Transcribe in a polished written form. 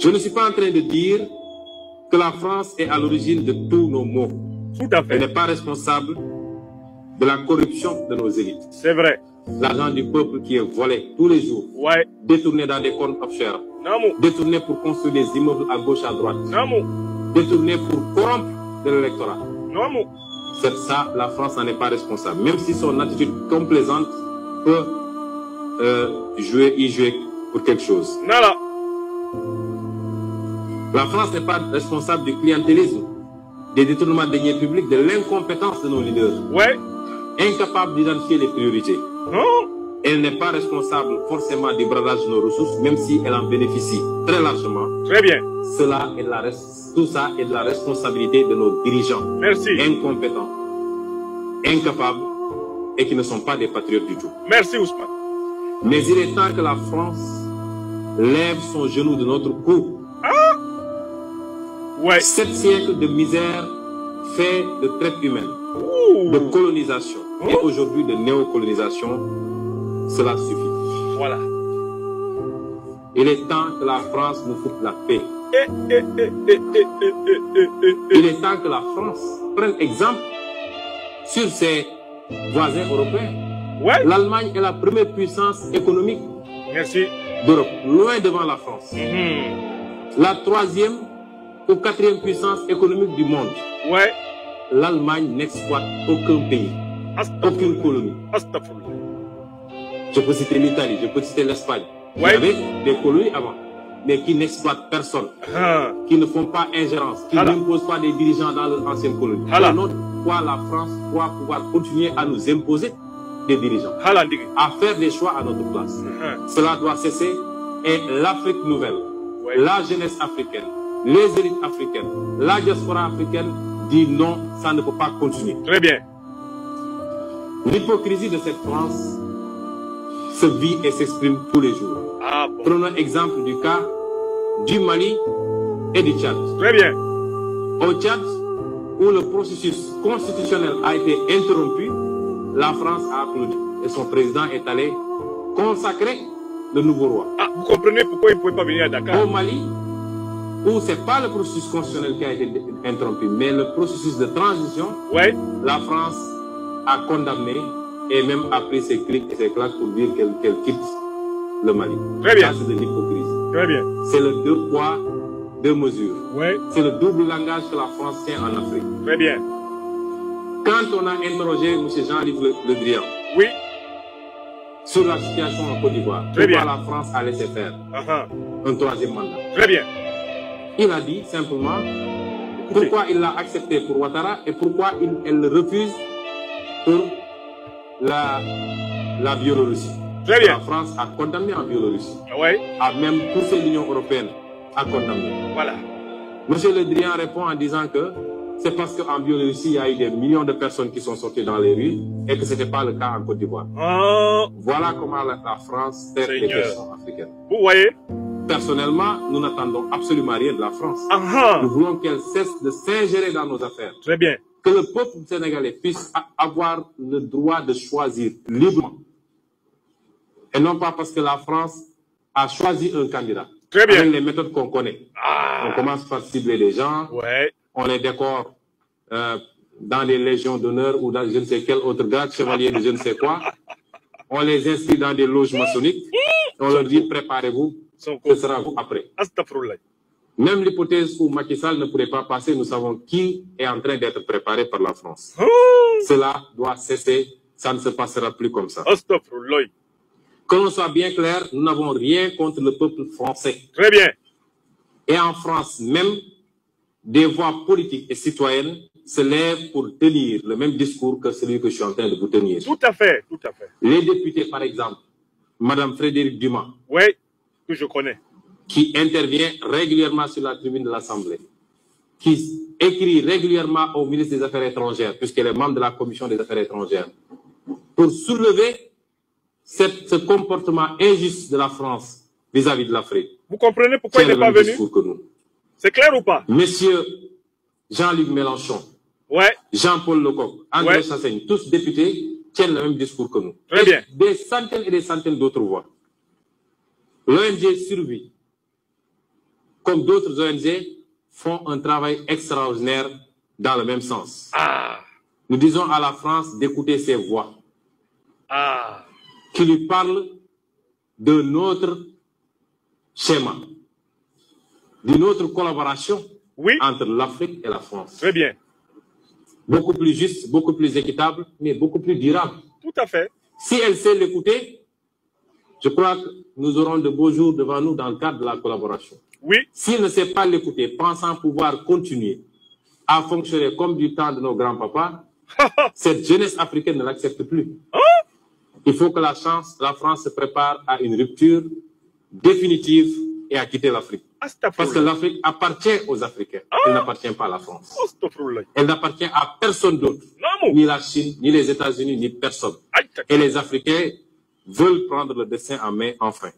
Je ne suis pas en train de dire que la France est à l'origine de tous nos maux. Tout à fait. Elle n'est pas responsable de la corruption de nos élites. C'est vrai. L'argent du peuple qui est volé tous les jours, Ouais. détourné dans des comptes offshore, détourné pour construire des immeubles à gauche, à droite, détourné pour corrompre de l'électorat. C'est ça, la France n'en est pas responsable. Même si son attitude complaisante peut y jouer pour quelque chose. La France n'est pas responsable du clientélisme, des détournements de deniers publics, de l'incompétence de nos leaders. Ouais. Incapable d'identifier les priorités. Elle n'est pas responsable forcément du bradage de nos ressources, même si elle en bénéficie très largement. Très bien. Tout ça est de la responsabilité de nos dirigeants. Merci. Incompétents, incapables et qui ne sont pas des patriotes du tout. Merci Ousmane. Mais il est temps que la France lève son genou de notre cou. Ouais. 7 siècles de misère fait de traite humaine, de colonisation et aujourd'hui de néocolonisation, cela suffit. Voilà. Il est temps que la France nous foute la paix. Il est temps que la France prenne exemple sur ses voisins européens. Ouais. L'Allemagne est la première puissance économique d'Europe, loin devant la France. La 3e ou 4e puissance économique du monde. Ouais. L'Allemagne n'exploite aucun pays, aucune colonie. Je peux citer l'Italie, je peux citer l'Espagne. Il y avait des colonies avant, mais qui n'exploitent personne, qui ne font pas ingérence, qui n'imposent pas des dirigeants dans leurs anciennes colonies. Pourquoi la France doit pouvoir continuer à nous imposer des dirigeants, à faire des choix à notre place. Cela doit cesser et l'Afrique nouvelle, la jeunesse africaine, les élites africaines, la diaspora africaine dit non, ça ne peut pas continuer. Très bien. L'hypocrisie de cette France se vit et s'exprime tous les jours. Prenons exemple du cas du Mali et du Tchad. Très bien. Au Tchad, où le processus constitutionnel a été interrompu, la France a applaudi et son président est allé consacrer le nouveau roi. Vous comprenez pourquoi il ne pouvait pas venir à Dakar? Au Mali, où ce n'est pas le processus constitutionnel qui a été interrompu, mais le processus de transition, la France a condamné et même a pris ses clics et ses claques pour dire qu'elle quitte le Mali. Très bien. Ça, c'est de l'hypocrisie. Très bien. C'est le 2 poids, 2 mesures. Ouais. C'est le double langage que la France tient en Afrique. Très bien. Quand on a interrogé M. Jean-Yves Le Drian sur la situation en Côte d'Ivoire, pourquoi la France a laissé faire un 3e mandat. Très bien. Il a dit simplement pourquoi il l'a accepté pour Ouattara et pourquoi elle le refuse pour la Biélorussie. Très bien. La France a condamné en Biélorussie. Ouais. A même poussé l'Union européenne à condamner. Voilà. Monsieur Le Drian répond en disant que c'est parce qu'en Biélorussie, il y a eu des millions de personnes qui sont sorties dans les rues et que ce n'était pas le cas en Côte d'Ivoire. Voilà comment la France traite les questions africaines. Vous voyez? Personnellement, nous n'attendons absolument rien de la France. Nous voulons qu'elle cesse de s'ingérer dans nos affaires. Très bien. Que le peuple sénégalais puisse avoir le droit de choisir librement. Et non pas parce que la France a choisi un candidat. Très bien. Avec les méthodes qu'on connaît. On commence par cibler des gens. On les décore dans des légions d'honneur ou dans je ne sais quel autre grade, chevalier de je ne sais quoi. On les inscrit dans des loges maçonniques. On leur dit préparez-vous, ce sera vous après. Même l'hypothèse où Macky Sall ne pourrait pas passer, nous savons qui est en train d'être préparé par la France. Cela doit cesser, ça ne se passera plus comme ça. Que l'on soit bien clair, nous n'avons rien contre le peuple français. Très bien. Et en France même, des voix politiques et citoyennes se lèvent pour tenir le même discours que celui que je suis en train de vous tenir. Tout à fait, tout à fait. Les députés, par exemple, Madame Frédérique Dumas. Oui, que je connais. Qui intervient régulièrement sur la tribune de l'Assemblée. Qui écrit régulièrement au ministre des Affaires étrangères, puisqu'elle est membre de la Commission des Affaires étrangères, pour soulever ce comportement injuste de la France vis-à-vis de l'Afrique. Vous comprenez pourquoi il n'est pas venu? C'est clair ou pas? Monsieur Jean-Luc Mélenchon, Jean-Paul Lecoq, André Chassaigne, tous députés, tiennent le même discours que nous. Très bien. Des centaines et des centaines d'autres voix. L'ONG Survie comme d'autres ONG, font un travail extraordinaire dans le même sens. Nous disons à la France d'écouter ces voix qui lui parlent de notre schéma, d'une autre collaboration entre l'Afrique et la France. Très bien. Beaucoup plus juste, beaucoup plus équitable, mais beaucoup plus durable. Tout à fait. Si elle sait l'écouter, je crois que nous aurons de beaux jours devant nous dans le cadre de la collaboration. Oui. S'il ne sait pas l'écouter, pensant pouvoir continuer à fonctionner comme du temps de nos grands-papas, cette jeunesse africaine ne l'accepte plus. Il faut que la France se prépare à une rupture définitive et à quitter l'Afrique. Parce que l'Afrique appartient aux Africains. Elle n'appartient pas à la France. Elle n'appartient à personne d'autre. Ni la Chine, ni les États-Unis, ni personne. Et les Africains veulent prendre le destin en main enfin.